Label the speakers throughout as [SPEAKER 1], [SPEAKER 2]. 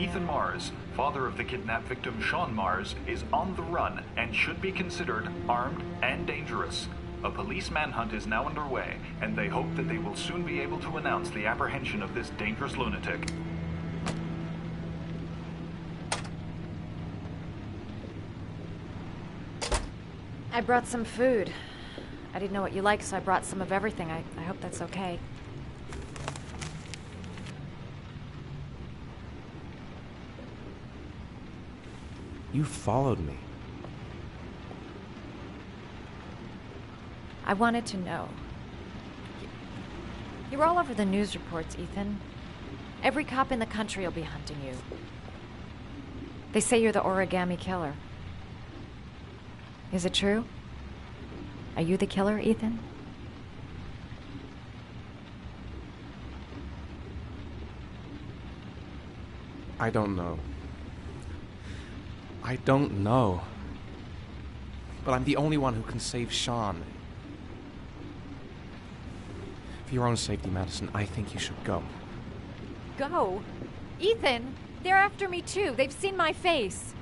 [SPEAKER 1] Ethan Mars, father of the kidnapped victim Sean Mars, is on the run and should be considered armed and dangerous. A police manhunt is now underway, and they hope that they will soon be able to announce the apprehension of this dangerous lunatic.
[SPEAKER 2] I brought some food. I didn't know what you like, so I brought some of everything. I hope that's okay.
[SPEAKER 3] You followed me.
[SPEAKER 2] I wanted to know. You're all over the news reports, Ethan. Every cop in the country will be hunting you. They say you're the origami killer. Is it true? Are you the killer, Ethan?
[SPEAKER 3] I don't know. I don't know. But I'm the only one who can save Sean. For your own safety, Madison, I think you should go.
[SPEAKER 2] Go? Ethan, they're after me too. They've seen my face.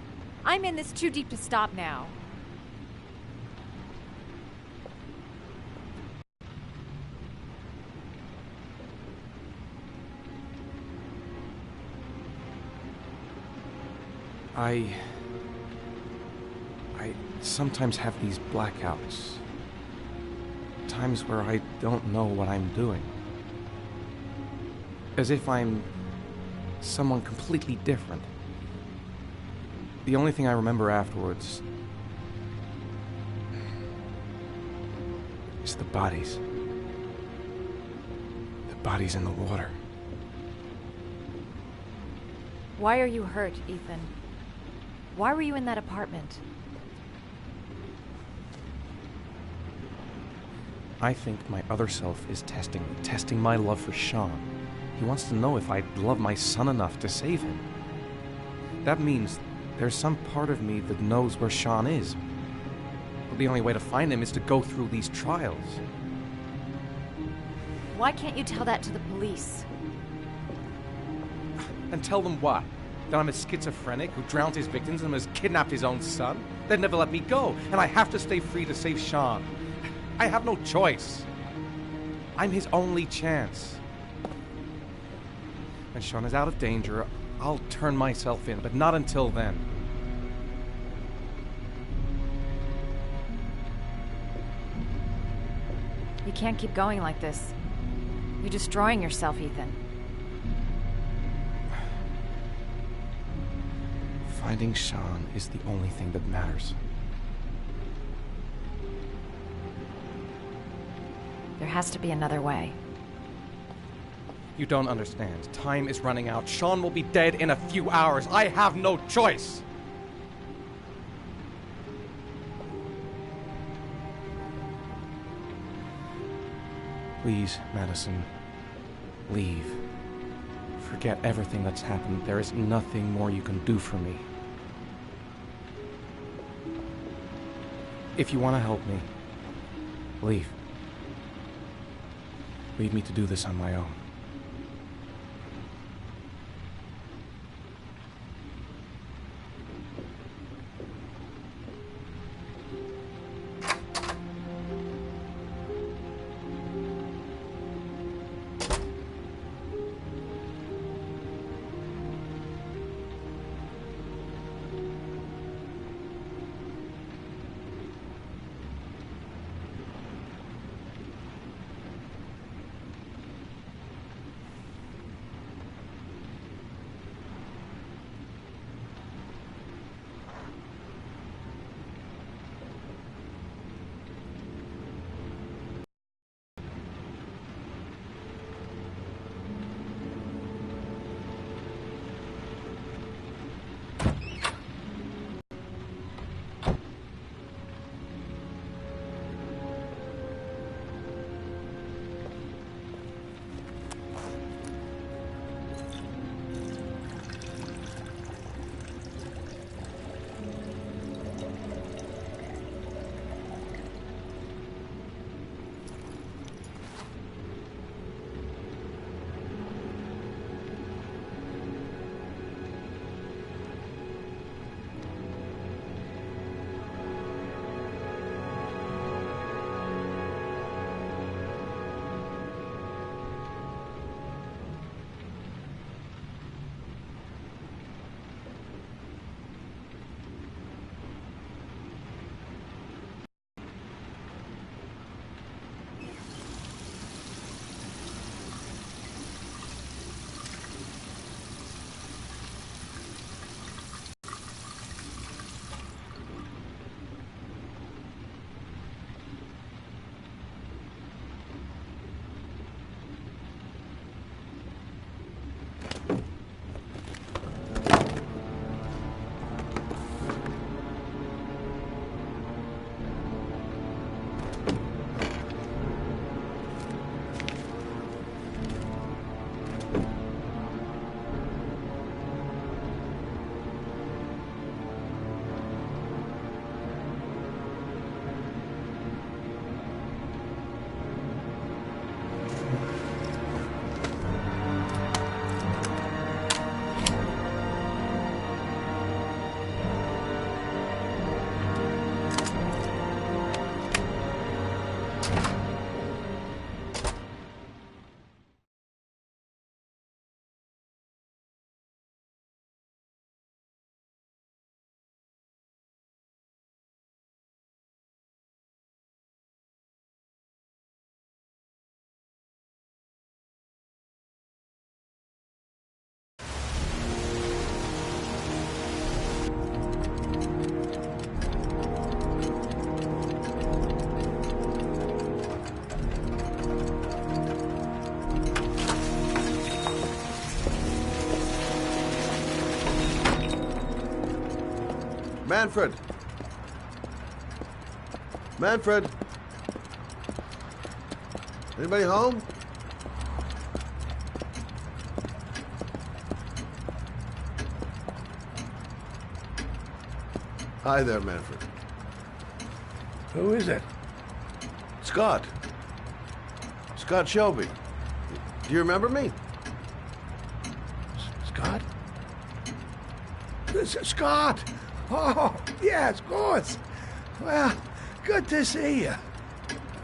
[SPEAKER 2] I'm in this too deep to stop now.
[SPEAKER 3] I sometimes have these blackouts. Times where I don't know what I'm doing. As if I'm someone completely different. The only thing I remember afterwards is the bodies. The bodies in the water.
[SPEAKER 2] Why are you hurt, Ethan? Why were you in that apartment?
[SPEAKER 3] I think my other self is testing my love for Sean. He wants to know if I love my son enough to save him. That means there's some part of me that knows where Sean is. But the only way to find him is to go through these trials.
[SPEAKER 2] Why can't you tell that to the police?
[SPEAKER 3] And tell them what? That I'm a schizophrenic who drowned his victims and has kidnapped his own son? They'd never let me go, and I have to stay free to save Sean. I have no choice. I'm his only chance. When Sean is out of danger, I'll turn myself in, but not until then.
[SPEAKER 2] You can't keep going like this. You're destroying yourself, Ethan.
[SPEAKER 3] Finding Sean is the only thing that matters.
[SPEAKER 2] There has to be another way.
[SPEAKER 3] You don't understand. Time is running out. Sean will be dead in a few hours. I have no choice. Please, Madison, leave. Forget everything that's happened. There is nothing more you can do for me. If you want to help me, leave. Leave me to do this on my own.
[SPEAKER 4] Manfred! Manfred! Anybody home? Hi there, Manfred.
[SPEAKER 5] Who is it?
[SPEAKER 4] Scott. Scott Shelby. Do you remember me?
[SPEAKER 5] Scott? Scott! Oh, yes, of course. Well, good to see you.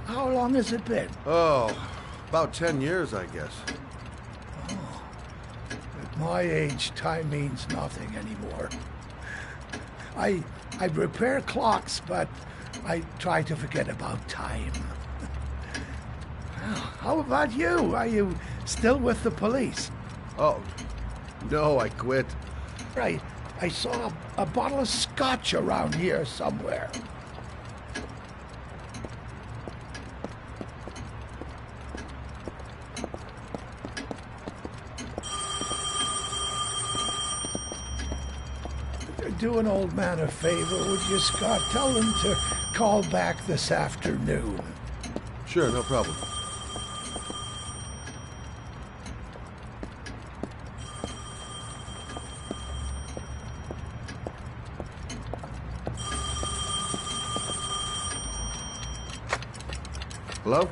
[SPEAKER 5] How long has it been?
[SPEAKER 4] Oh, about 10 years, I guess.
[SPEAKER 5] Oh, at my age, time means nothing anymore. I repair clocks, but I try to forget about time. Well, how about you? Are you still with the police?
[SPEAKER 4] Oh, no, I quit.
[SPEAKER 5] Right. I saw a bottle of scotch around here somewhere. Do an old man a favor, would you, Scott? Tell him to call back this afternoon.
[SPEAKER 4] Sure, no problem. Hello?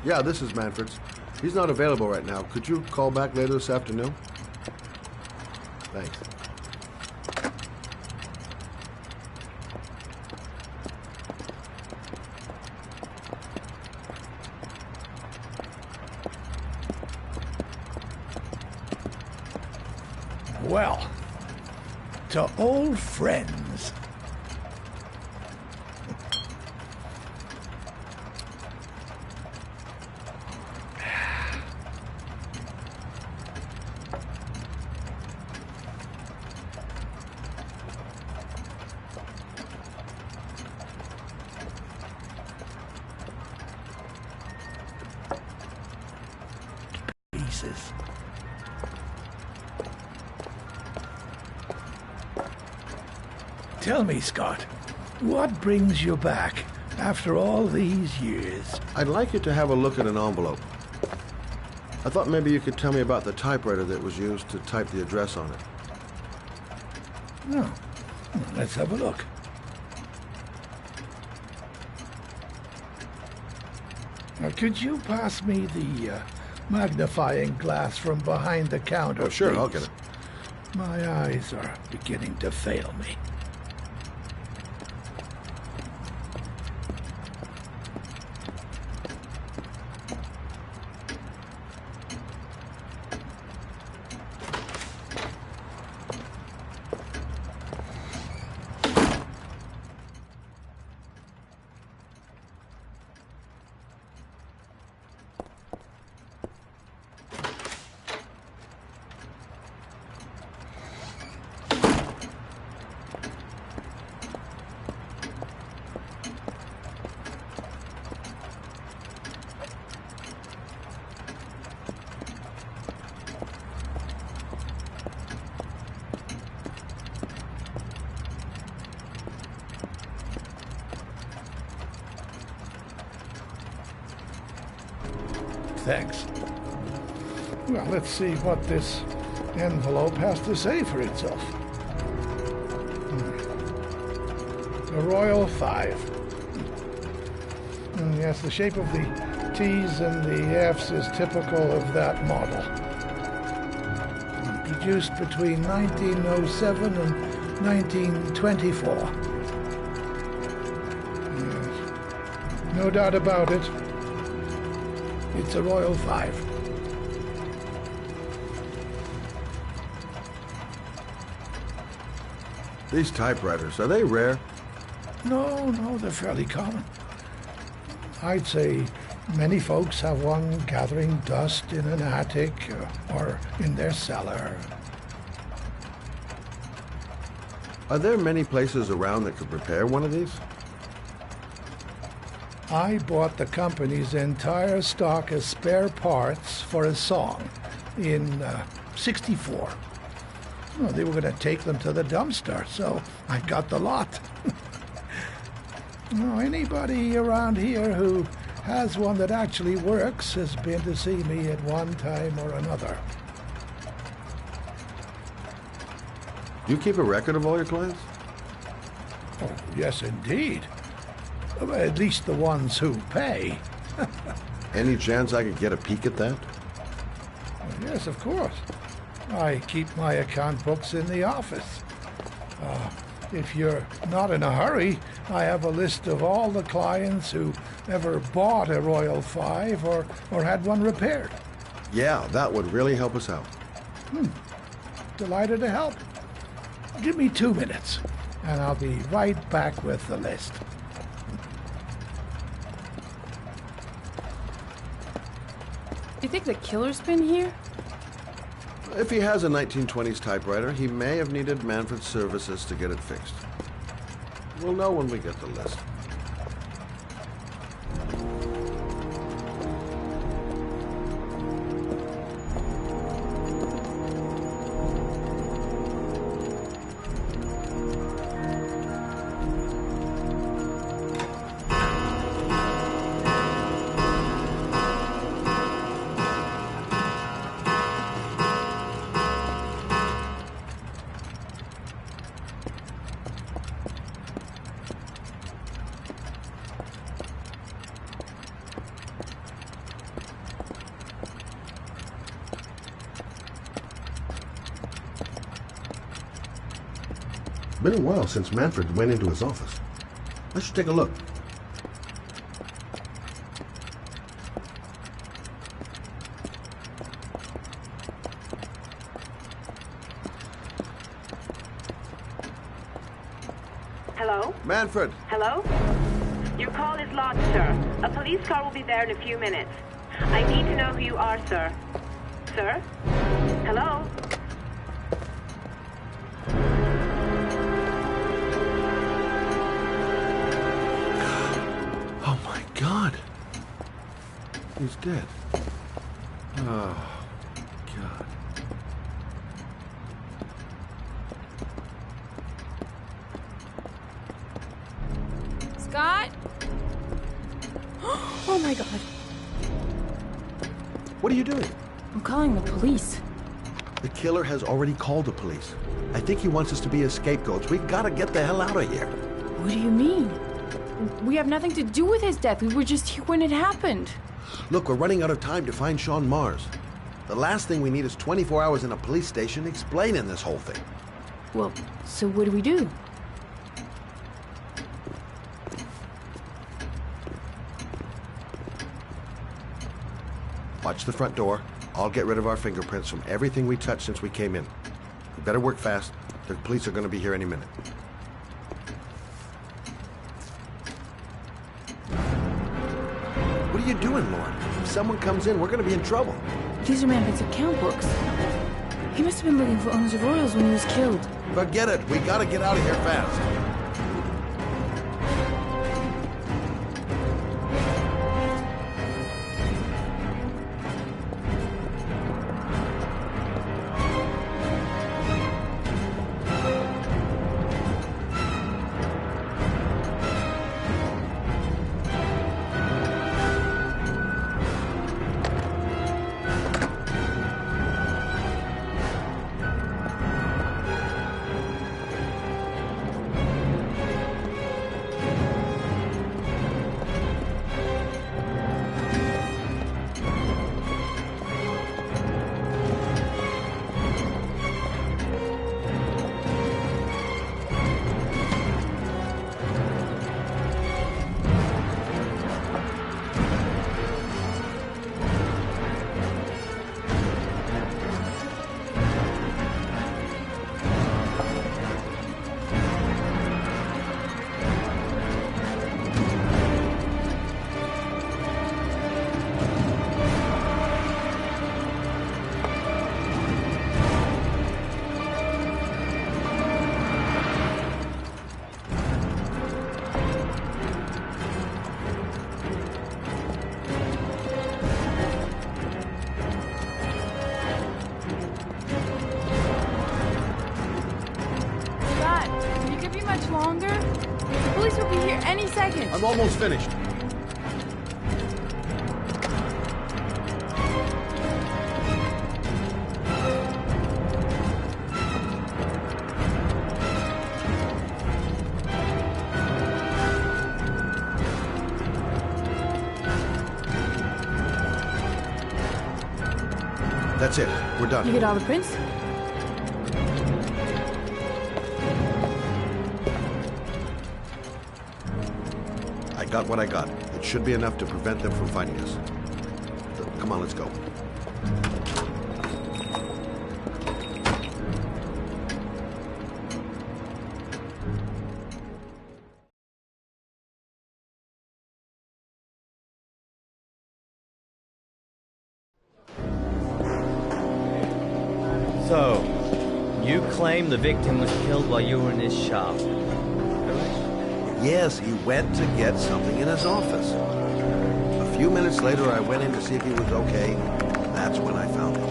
[SPEAKER 4] Yeah, this is Manfred's. He's not available right now. Could you call back later this afternoon? Thanks.
[SPEAKER 5] Well, to old friends. Pieces. Tell me, Scott, what brings you back after all these years?
[SPEAKER 4] I'd like you to have a look at an envelope. I thought maybe you could tell me about the typewriter that was used to type the address on it.
[SPEAKER 5] Oh, let's have a look. Now, could you pass me the magnifying glass from behind the counter,
[SPEAKER 4] Oh, sure,
[SPEAKER 5] please?
[SPEAKER 4] I'll get it.
[SPEAKER 5] My eyes are beginning to fail me. Thanks. Well, let's see what this envelope has to say for itself. The Royal 5. Yes, the shape of the T's and the F's is typical of that model. Produced between 1907 and 1924. Yes. No doubt about it. It's a Royal 5.
[SPEAKER 4] These typewriters, are they rare?
[SPEAKER 5] No, they're fairly common. I'd say many folks have one gathering dust in an attic or in their cellar.
[SPEAKER 4] Are there many places around that could repair one of these?
[SPEAKER 5] I bought the company's entire stock of spare parts for a song in '64. Well, they were going to take them to the dumpster, so I got the lot. Anybody around here who has one that actually works has been to see me at one time or another.
[SPEAKER 4] Do you keep a record of all your clients?
[SPEAKER 5] Oh, yes, indeed. At least the ones who pay.
[SPEAKER 4] Any chance I could get a peek at that?
[SPEAKER 5] Yes, of course. I keep my account books in the office. If you're not in a hurry, I have a list of all the clients who ever bought a Royal 5 or had one repaired.
[SPEAKER 4] Yeah, that would really help us out.
[SPEAKER 5] Delighted to help. Give me 2 minutes, and I'll be right back with the list.
[SPEAKER 6] You think the killer's been here?
[SPEAKER 4] If he has a 1920s typewriter, he may have needed Manfred's services to get it fixed. We'll know when we get the list. Been a while since Manfred went into his office. I should take a look.
[SPEAKER 7] Hello?
[SPEAKER 4] Manfred!
[SPEAKER 7] Hello? Your call is lodged, sir. A police car will be there in a few minutes. I need to know who you are, sir. Sir? Hello?
[SPEAKER 4] Oh my God! He's dead. Oh, God.
[SPEAKER 6] Scott? Oh my God.
[SPEAKER 4] What are you doing?
[SPEAKER 6] I'm calling the police.
[SPEAKER 4] The killer has already called the police. I think he wants us to be his scapegoats. We've got to get the hell out of here.
[SPEAKER 6] What do you mean? We have nothing to do with his death. We were just here when it happened.
[SPEAKER 4] Look, we're running out of time to find Sean Mars. The last thing we need is 24 hours in a police station explaining this whole thing.
[SPEAKER 6] Well, so what do we do?
[SPEAKER 4] Watch the front door. I'll get rid of our fingerprints from everything we touched since we came in. We better work fast. The police are going to be here any minute. What are you doing, Lauren? If someone comes in, we're going to be in trouble.
[SPEAKER 6] These are Manfred's account books. He must have been looking for owners of Royals when he was killed.
[SPEAKER 4] Forget it. We got to get out of here fast.
[SPEAKER 6] it be much longer? The police will be here any second.
[SPEAKER 4] I'm almost finished. That's it. We're done.
[SPEAKER 6] You get all the prints?
[SPEAKER 4] I got what I got. It should be enough to prevent them from finding us. Come on, let's go.
[SPEAKER 8] So, you claim the victim was killed while you were in his shop.
[SPEAKER 4] Yes, he went to get something in his office. A few minutes later, I went in to see if he was okay. That's when I found him.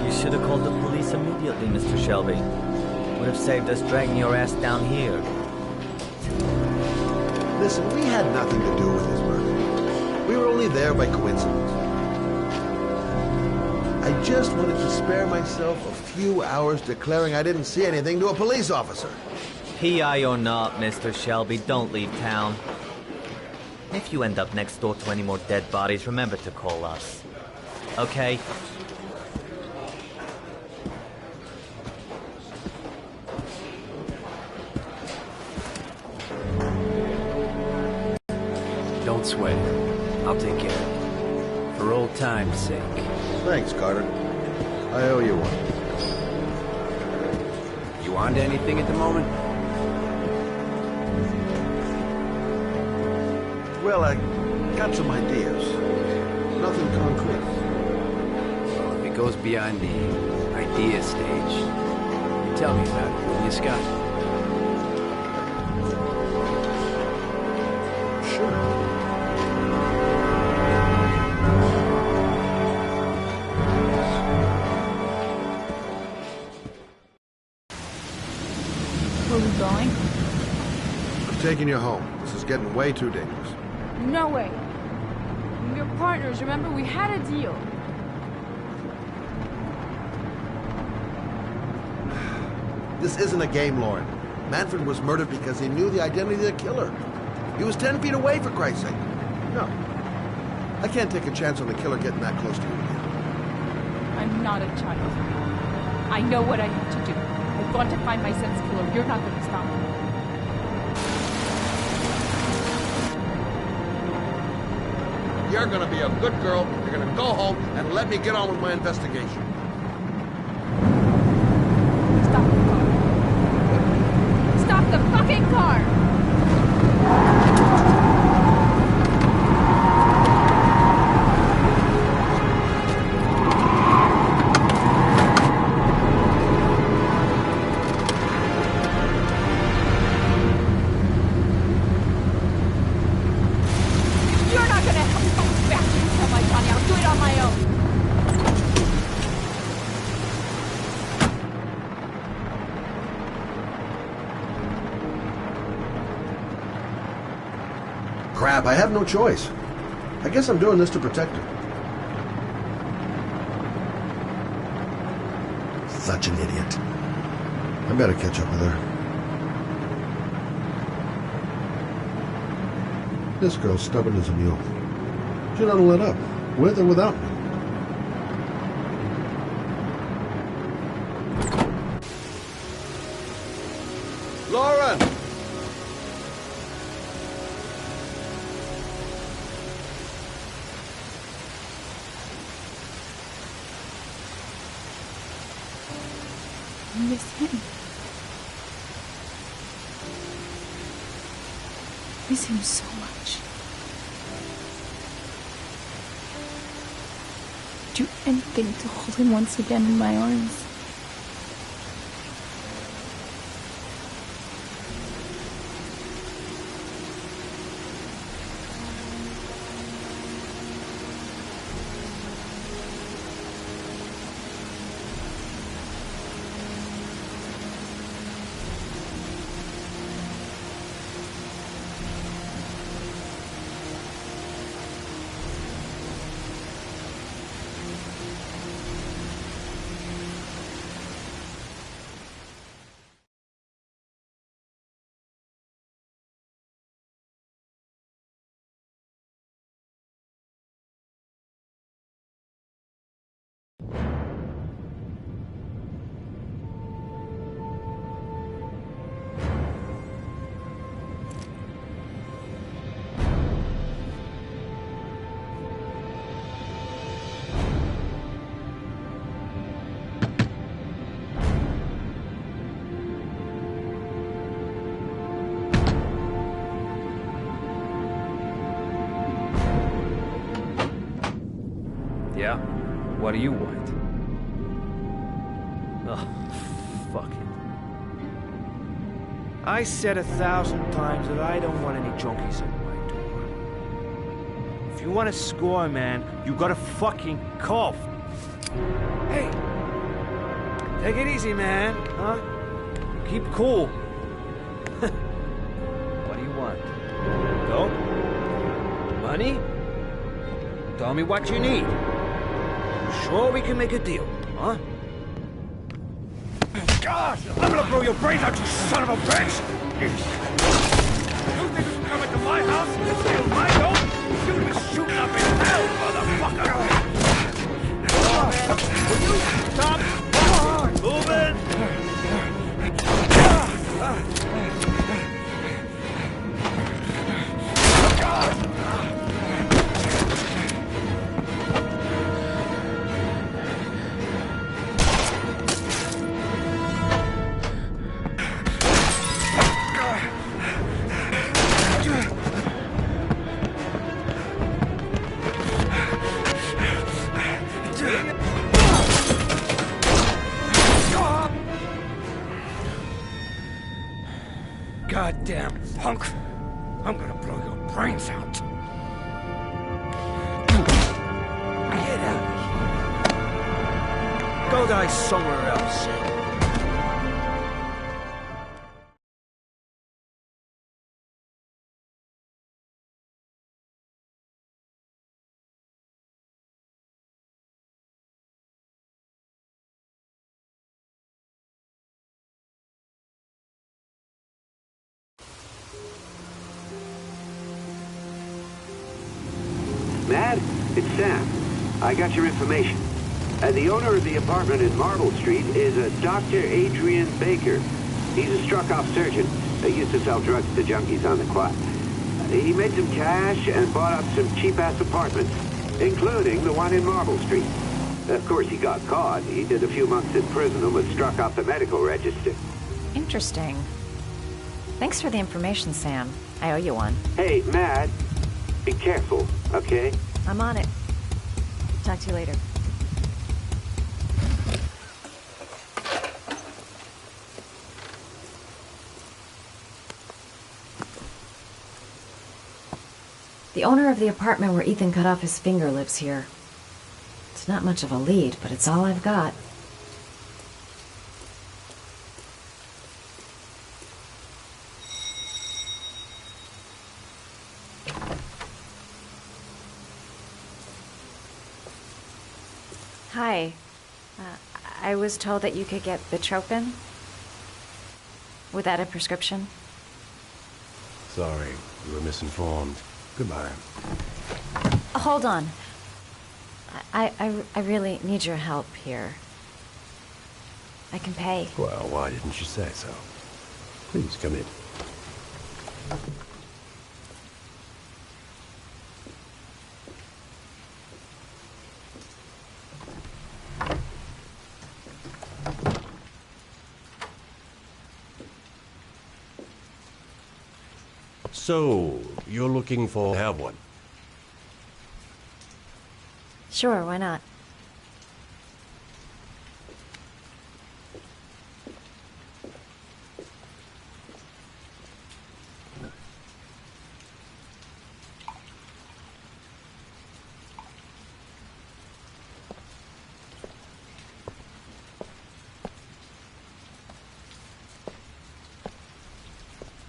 [SPEAKER 8] You should have called the police immediately, Mr. Shelby. Would have saved us dragging your ass down here.
[SPEAKER 4] Listen, we had nothing to do with his murder. We were only there by coincidence. I just wanted to spare myself a few hours declaring I didn't see anything to a police officer.
[SPEAKER 8] PI or not, Mr. Shelby, don't leave town. If you end up next door to any more dead bodies, remember to call us. Okay?
[SPEAKER 9] Don't sweat it. I'll take care of it. For old time's sake.
[SPEAKER 4] Thanks, Carter. I owe you one.
[SPEAKER 9] You on to anything at the moment?
[SPEAKER 4] Well, I got some ideas. Nothing concrete.
[SPEAKER 9] Well, if it goes beyond the idea stage, you tell me about it, will you, Scott?
[SPEAKER 4] Sure.
[SPEAKER 6] Where are we going?
[SPEAKER 4] I'm taking you home. This is getting way too dangerous.
[SPEAKER 6] No way. We're partners, remember? We had a deal.
[SPEAKER 4] This isn't a game, Lauren. Manfred was murdered because he knew the identity of the killer. He was 10 feet away, for Christ's sake. No. I can't take a chance on the killer getting that close to you again.
[SPEAKER 6] I'm not a child. I know what I have to do. I've gone to find my son's killer. You're not going to stop me.
[SPEAKER 4] You're gonna be a good girl. You're gonna go home and let me get on with my investigation.
[SPEAKER 6] Stop the car. Stop the fucking car! You're not gonna help me go back and tell my Johnny. I'll do it on my own.
[SPEAKER 4] Crap, I have no choice. I guess I'm doing this to protect her. Such an idiot. I better catch up with her. This girl's stubborn as a mule. She doesn't let up, with or without me. Lauren!
[SPEAKER 6] I miss him. Miss him so much. Do anything to hold him once again in my arms.
[SPEAKER 9] Yeah? What do you want? Oh, fuck it.
[SPEAKER 10] I said 1,000 times that I don't want any junkies at my door. If you want to score, man, you gotta fucking cough. Hey! Take it easy, man, huh? Keep cool. What do you want? Dope? Money? Tell me what you need. Sure we can make a deal, huh? God, I'm gonna blow your brains out, you son of a bitch! You think you can come into my house and steal my dope? You'll be shooting up in hell, motherfucker! Will you stop moving? Goddamn punk! I'm gonna blow your brains out! Get out of here! Go die somewhere else!
[SPEAKER 11] Mad? It's Sam. I got your information. The owner of the apartment in Marble Street is a Dr. Adrian Baker. He's a struck-off surgeon. They used to sell drugs to junkies on the quad. He made some cash and bought up some cheap-ass apartments, including the one in Marble Street. Of course, he got caught. He did a few months in prison and was struck off the medical register.
[SPEAKER 2] Interesting. Thanks for the information, Sam. I owe you one.
[SPEAKER 11] Hey, Mad, be careful, okay?
[SPEAKER 2] I'm on it. Talk to you later. The owner of the apartment where Ethan cut off his finger lives here. It's not much of a lead, but it's all I've got. Hi. I was told that you could get Bitropin without a prescription.
[SPEAKER 12] Sorry, you were misinformed. Goodbye.
[SPEAKER 2] Hold on. I really need your help here. I can pay.
[SPEAKER 12] Well, why didn't you say so? Please, come in. So, you're looking for have one?
[SPEAKER 2] Sure, why not?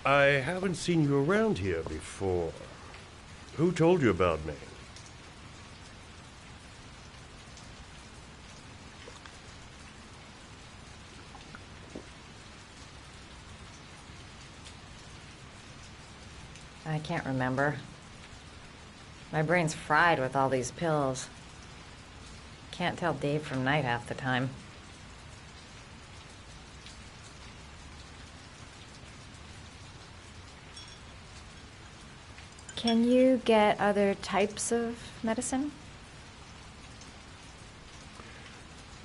[SPEAKER 12] I haven't seen you around here before. Who told you about me?
[SPEAKER 2] I can't remember. My brain's fried with all these pills. Can't tell day from night half the time. Can you get other types of medicine?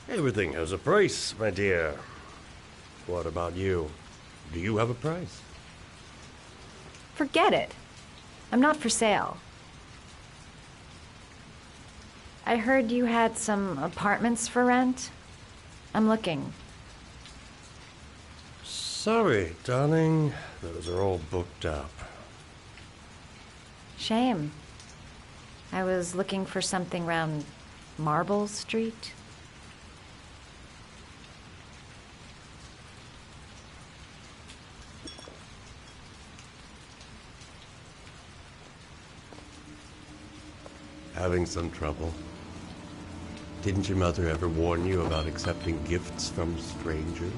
[SPEAKER 12] Everything has a price, my dear. What about you? Do you have a price?
[SPEAKER 2] Forget it. I'm not for sale. I heard you had some apartments for rent. I'm looking.
[SPEAKER 12] Sorry, darling. Those are all booked up.
[SPEAKER 2] Shame. I was looking for something around Marble Street.
[SPEAKER 12] Having some trouble? Didn't your mother ever warn you about accepting gifts from strangers?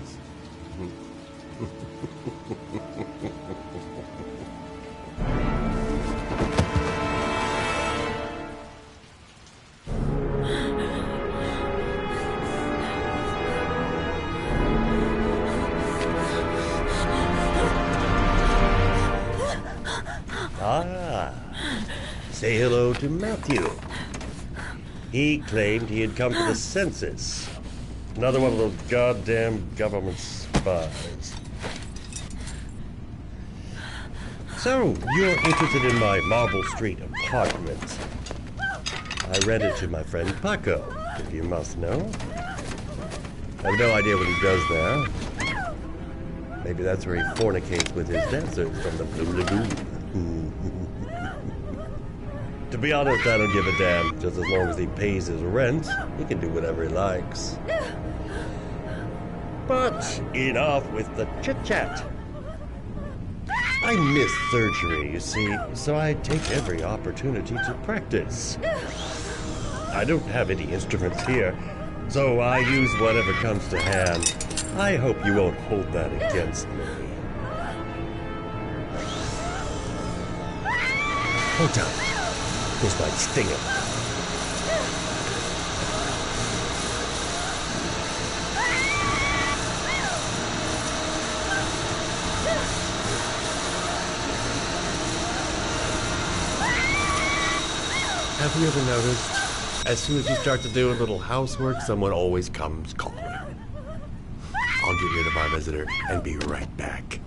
[SPEAKER 12] Say hello to Matthew. He claimed he had come for the census. Another one of those goddamn government spies. So, you're interested in my Marble Street apartment. I rent it to my friend Paco, if you must know. I have no idea what he does there. Maybe that's where he fornicates with his dancers from the Blue Lagoon. To be honest, I don't give a damn. Just as long as he pays his rent, he can do whatever he likes. But enough with the chit-chat. I miss surgery, you see, so I take every opportunity to practice. I don't have any instruments here, so I use whatever comes to hand. I hope you won't hold that against me. Hold on. This might sting him. Have you ever noticed, as soon as you start to do a little housework, someone always comes calling? I'll get rid of our visitor and be right back.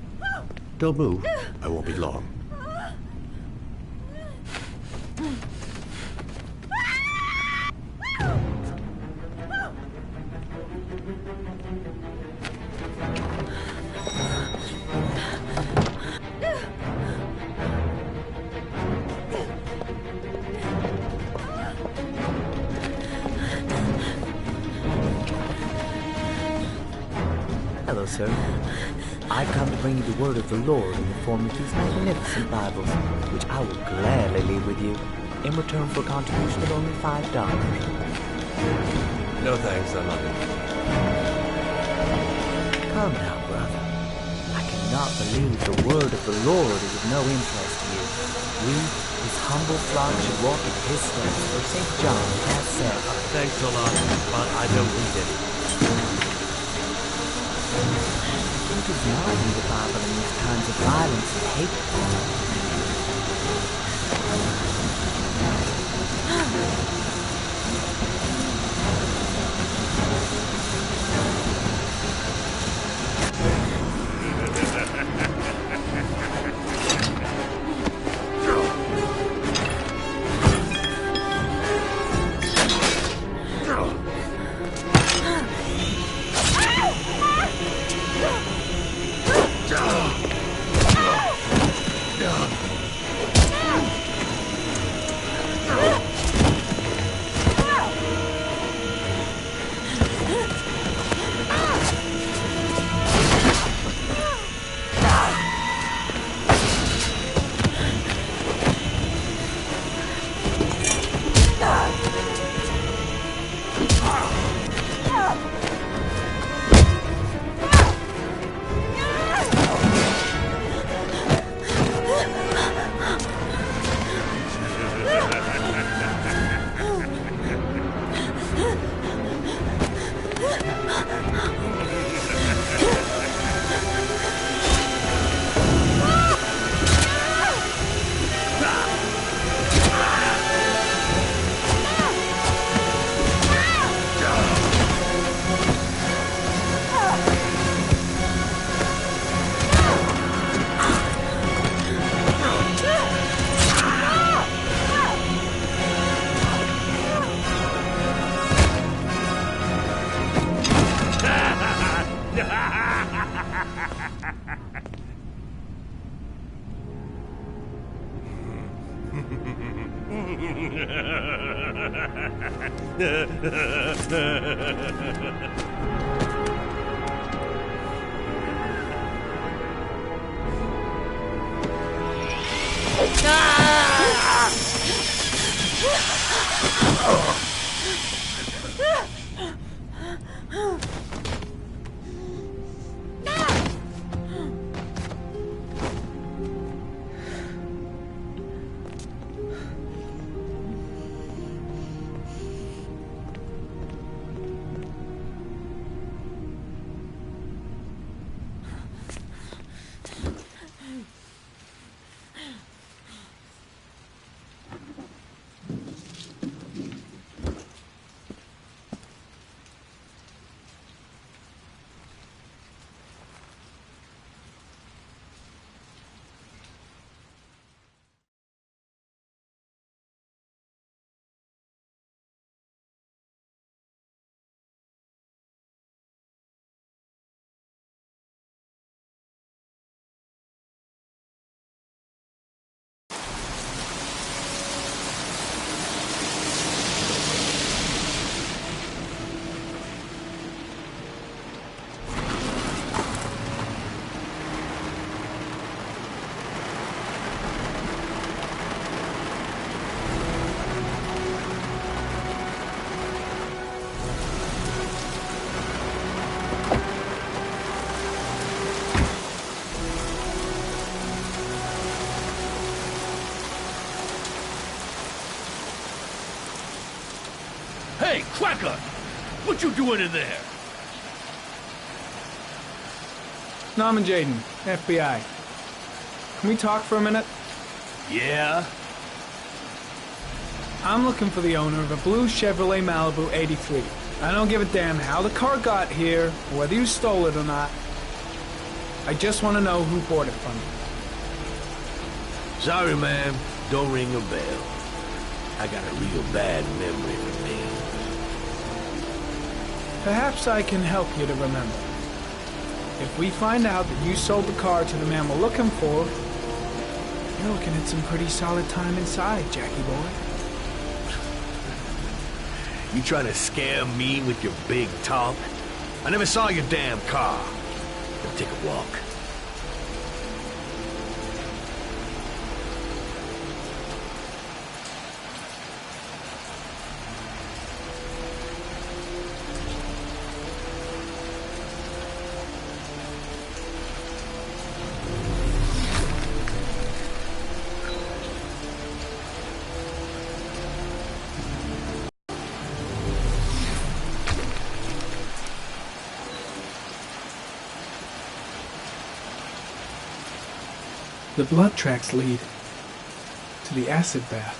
[SPEAKER 12] Don't move. I won't be long.
[SPEAKER 13] Hello, sir. I've come to bring you the word of the Lord in the form of these magnificent Bibles, which I will gladly leave with you in return for a contribution of only $5.
[SPEAKER 12] No thanks, I'm not interested.
[SPEAKER 13] Come now, brother. I cannot believe the word of the Lord is of no interest to you. We, his humble flock, should walk in his steps, for St. John has said.
[SPEAKER 12] Thanks a lot, but I don't need any.
[SPEAKER 13] Who does not read the Bible in these times of violence and hate?
[SPEAKER 14] Hey, Cracker! What you doing in there?
[SPEAKER 15] Norman Jaden, FBI. Can we talk for a minute?
[SPEAKER 14] Yeah?
[SPEAKER 15] I'm looking for the owner of a blue Chevrolet Malibu 83. I don't give a damn how the car got here, or whether you stole it or not. I just want to know who bought it from you.
[SPEAKER 14] Sorry, ma'am. Don't ring a bell. I got a real bad memory for names.
[SPEAKER 15] Perhaps I can help you to remember. If we find out that you sold the car to the man we're looking for, you're looking at some pretty solid time inside, Jackie boy.
[SPEAKER 14] You trying to scare me with your big talk? I never saw your damn car. Let's take a walk.
[SPEAKER 15] The blood tracks lead to the acid bath.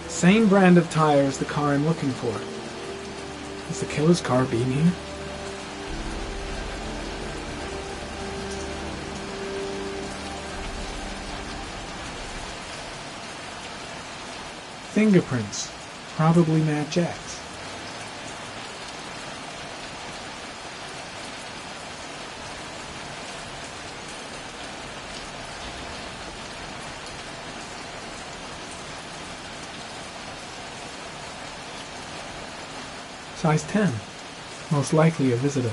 [SPEAKER 15] Same brand of tire as the car I'm looking for. Has the killer's car been here? Fingerprints. Probably Mad Jack's. Size 10. Most likely a visitor.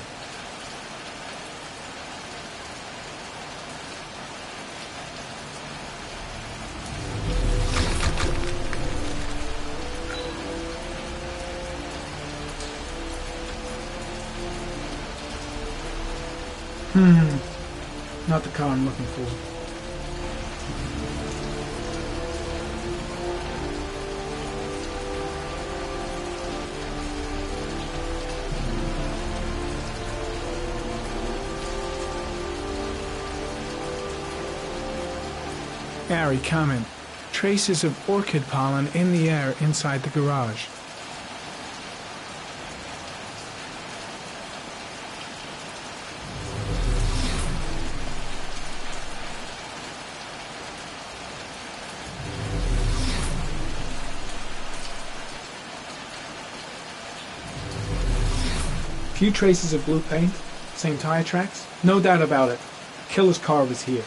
[SPEAKER 15] Not the car I'm looking for. Harry, come in. Traces of orchid pollen in the air inside the garage. Few traces of blue paint, same tire tracks. No doubt about it. Killer's car was here.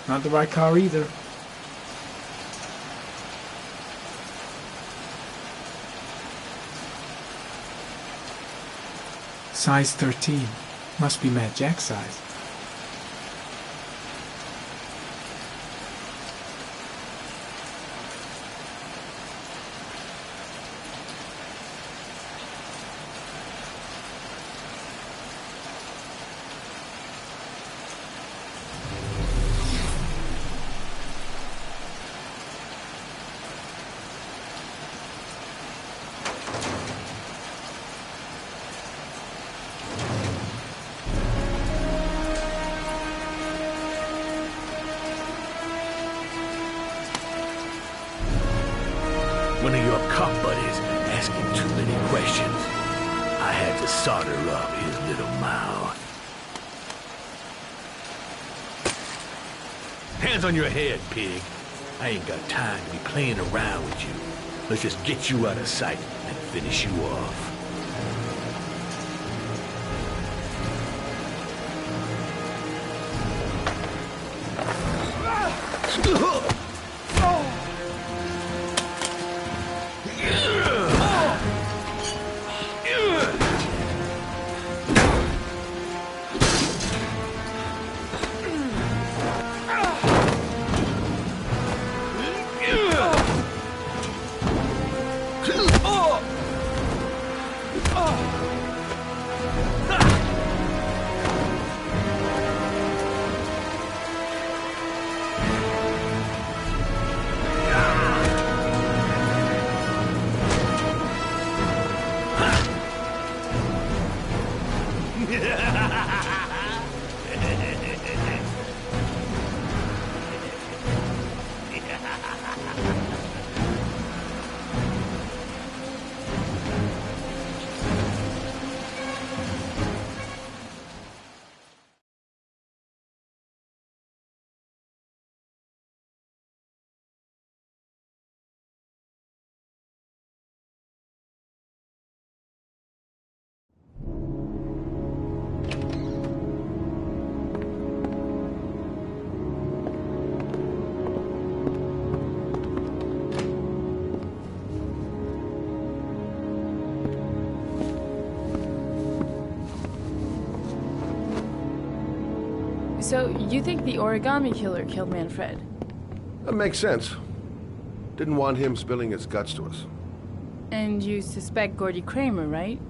[SPEAKER 15] Not the right car either. Size 13. Must be Mad Jack's size.
[SPEAKER 14] One of your cop buddies asking too many questions. I had to solder up his little mouth. Hands on your head, pig. I ain't got time to be playing around with you. Let's just get you out of sight and finish you off.
[SPEAKER 6] So, you think the origami killer killed Manfred?
[SPEAKER 4] That makes sense. Didn't want him spilling his guts to us.
[SPEAKER 6] And you suspect Gordy Kramer, right?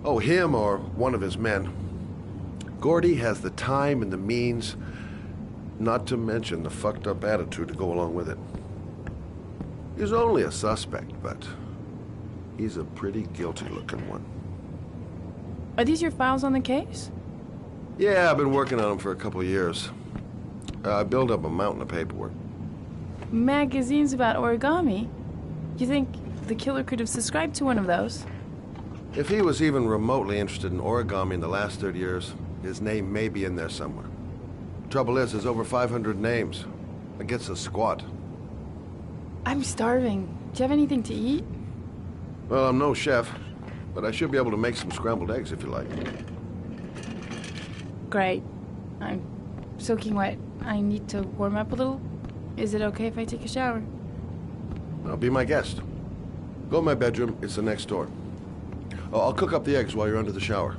[SPEAKER 4] Oh, him or one of his men. Gordy has the time and the means, not to mention the fucked up attitude to go along with it. He's only a suspect, but he's a pretty guilty looking one.
[SPEAKER 6] Are these your files on the case?
[SPEAKER 4] Yeah, I've been working on them for a couple of years. I built up a mountain of paperwork.
[SPEAKER 6] Magazines about origami? You think the killer could have subscribed to one of those?
[SPEAKER 4] If he was even remotely interested in origami in the last 30 years, his name may be in there somewhere. Trouble is, there's over 500 names. That gets us squat.
[SPEAKER 6] I'm starving. Do you have anything to eat?
[SPEAKER 4] Well, I'm no chef, but I should be able to make some scrambled eggs if you like.
[SPEAKER 6] Great. I'm soaking wet. I need to warm up a little. Is it okay if I take a shower?
[SPEAKER 4] I'll be my guest. Go in my bedroom. It's the next door. Oh, I'll cook up the eggs while you're under the shower.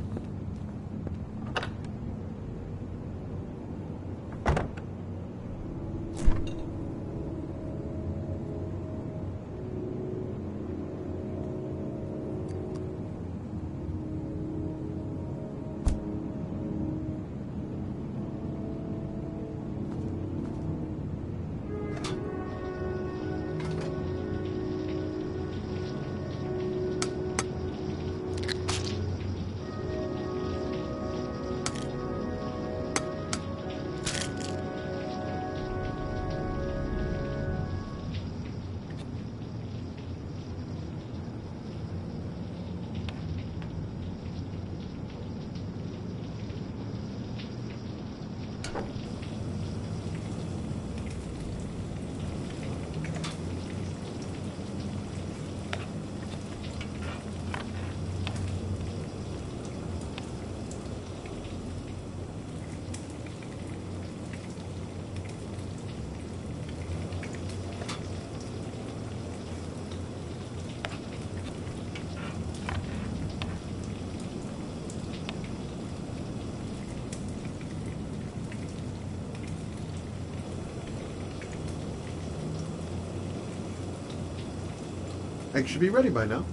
[SPEAKER 4] Eggs should be ready by now.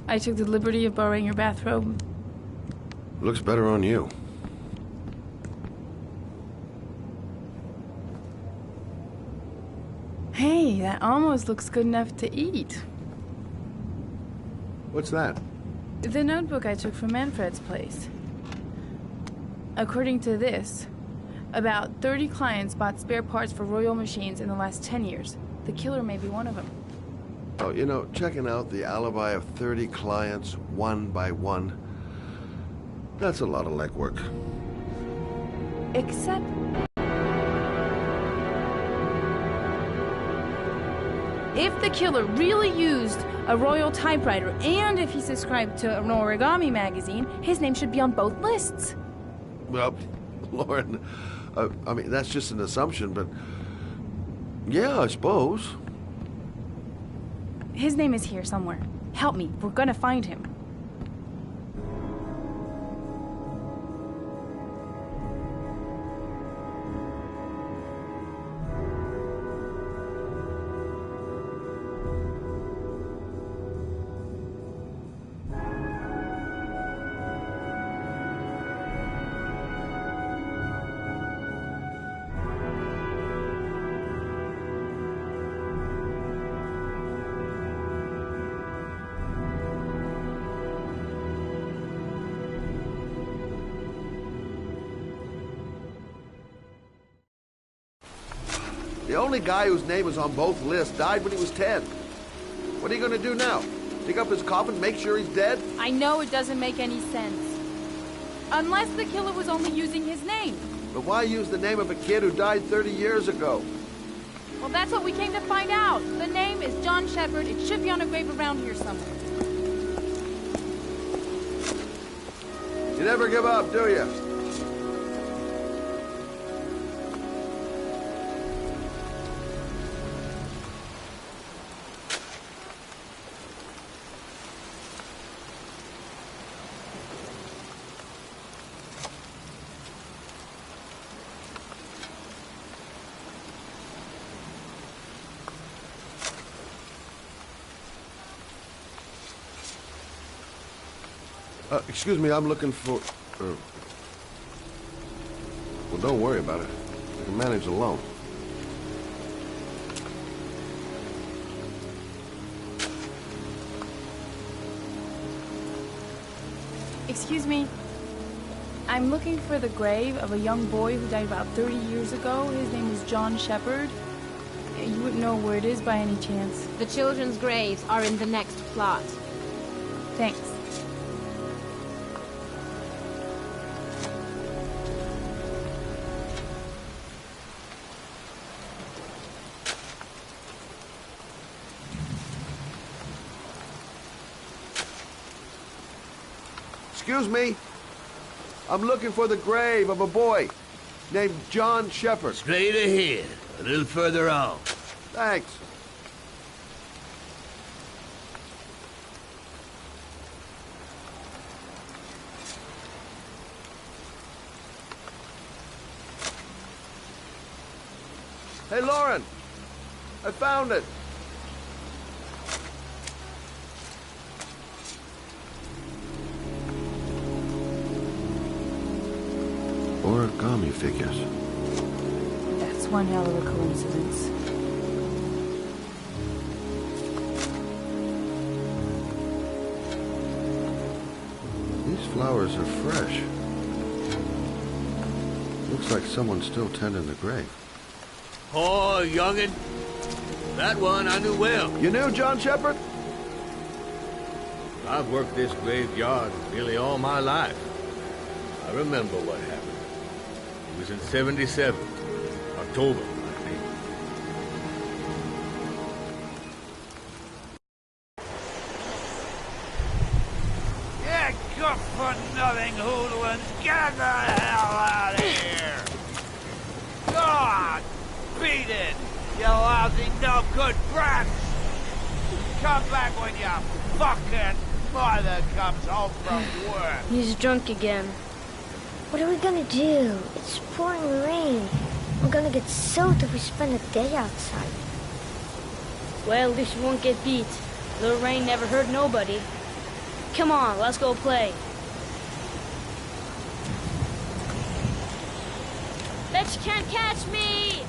[SPEAKER 6] I took the liberty of borrowing your bathrobe.
[SPEAKER 4] Looks better on you.
[SPEAKER 6] Hey, that almost looks good enough to eat.
[SPEAKER 4] What's that?
[SPEAKER 6] The notebook I took from Manfred's place. According to this, about 30 clients bought spare parts for Royal machines in the last 10 years. The killer may be one of them.
[SPEAKER 4] Oh, you know, checking out the alibi of 30 clients one by one, that's a lot of legwork.
[SPEAKER 6] Except... if the killer really used a Royal typewriter and if he subscribed to an origami magazine, his name should be on both lists.
[SPEAKER 4] Well, Lauren, I mean, that's just an assumption, but yeah, I suppose.
[SPEAKER 6] His name is here somewhere. Help me. We're gonna find him.
[SPEAKER 4] The only guy whose name is on both lists died when he was 10. What are you gonna do now? Dig up his coffin, make sure he's dead?
[SPEAKER 6] I know it doesn't make any sense. Unless the killer was only using his name.
[SPEAKER 4] But why use the name of a kid who died 30 years ago?
[SPEAKER 6] Well, that's what we came to find out. The name is John Shepard. It should be on a grave around here somewhere.
[SPEAKER 4] You never give up, do you? Excuse me, I'm looking for... Well, don't worry about it. I can manage alone.
[SPEAKER 6] Excuse me. I'm looking for the grave of a young boy who died about 30 years ago. His name was John Shepard. You wouldn't know where it is by any chance.
[SPEAKER 16] The children's graves are in the next plot.
[SPEAKER 6] Thanks.
[SPEAKER 4] Excuse me. I'm looking for the grave of a boy named John Shepard.
[SPEAKER 14] Straight ahead. A little further on.
[SPEAKER 4] Thanks. Hey, Lauren. I found it. Origami figures.
[SPEAKER 6] That's one hell of a coincidence.
[SPEAKER 4] These flowers are fresh. Looks like someone's still tending the grave.
[SPEAKER 14] Oh, youngin'. That one I knew well.
[SPEAKER 4] You knew John Shepard?
[SPEAKER 14] I've worked this graveyard nearly all my life. I remember what happened. It was in 77. October, I think.
[SPEAKER 10] Yeah, good-for-nothing hoodlums, get the hell out of here! God, beat it, you lousy no-good brats! Come back when your fucking mother comes home from work.
[SPEAKER 17] He's drunk again. What are we gonna do? It's pouring rain. We're gonna get soaked if we spend a day outside.
[SPEAKER 18] Well, at least we won't get beat. The rain never hurt nobody. Come on, let's go play. Bet you can't catch me!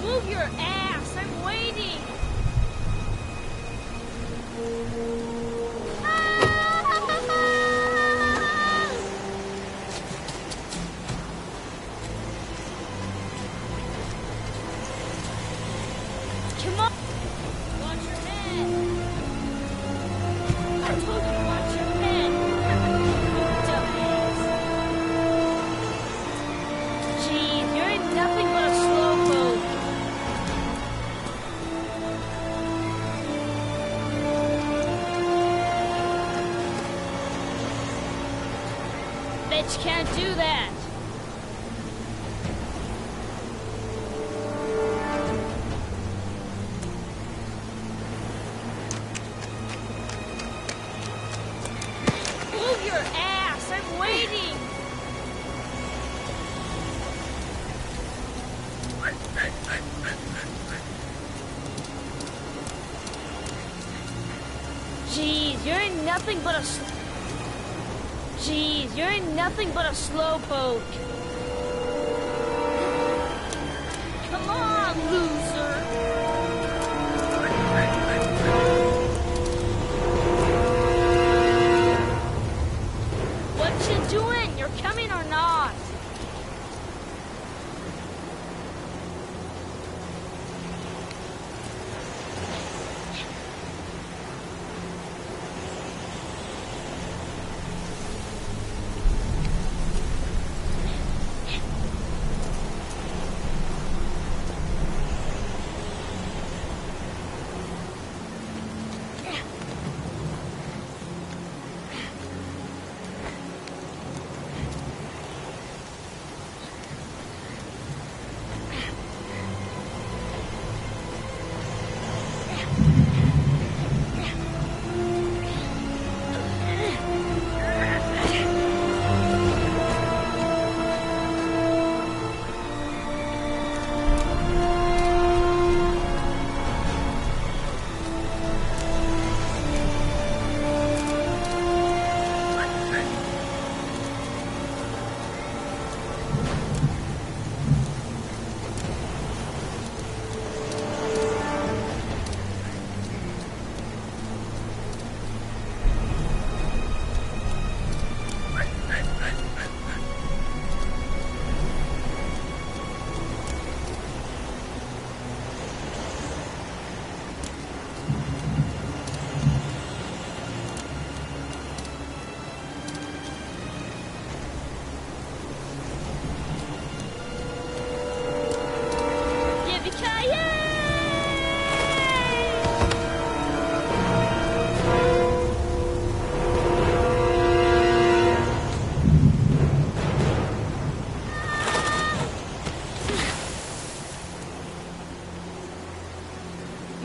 [SPEAKER 18] Move your ass! I'm waiting! bitch can't do that. Move your ass! I'm waiting! Jeez, you're nothing but a Jeez, you're nothing but a slowpoke. Come on, loser! What you doing? You're coming or not?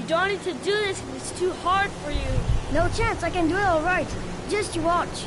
[SPEAKER 18] You don't need to do this if it's too hard for you.
[SPEAKER 17] No chance, I can do it all right. Just you watch.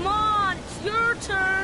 [SPEAKER 18] Come on, it's your turn.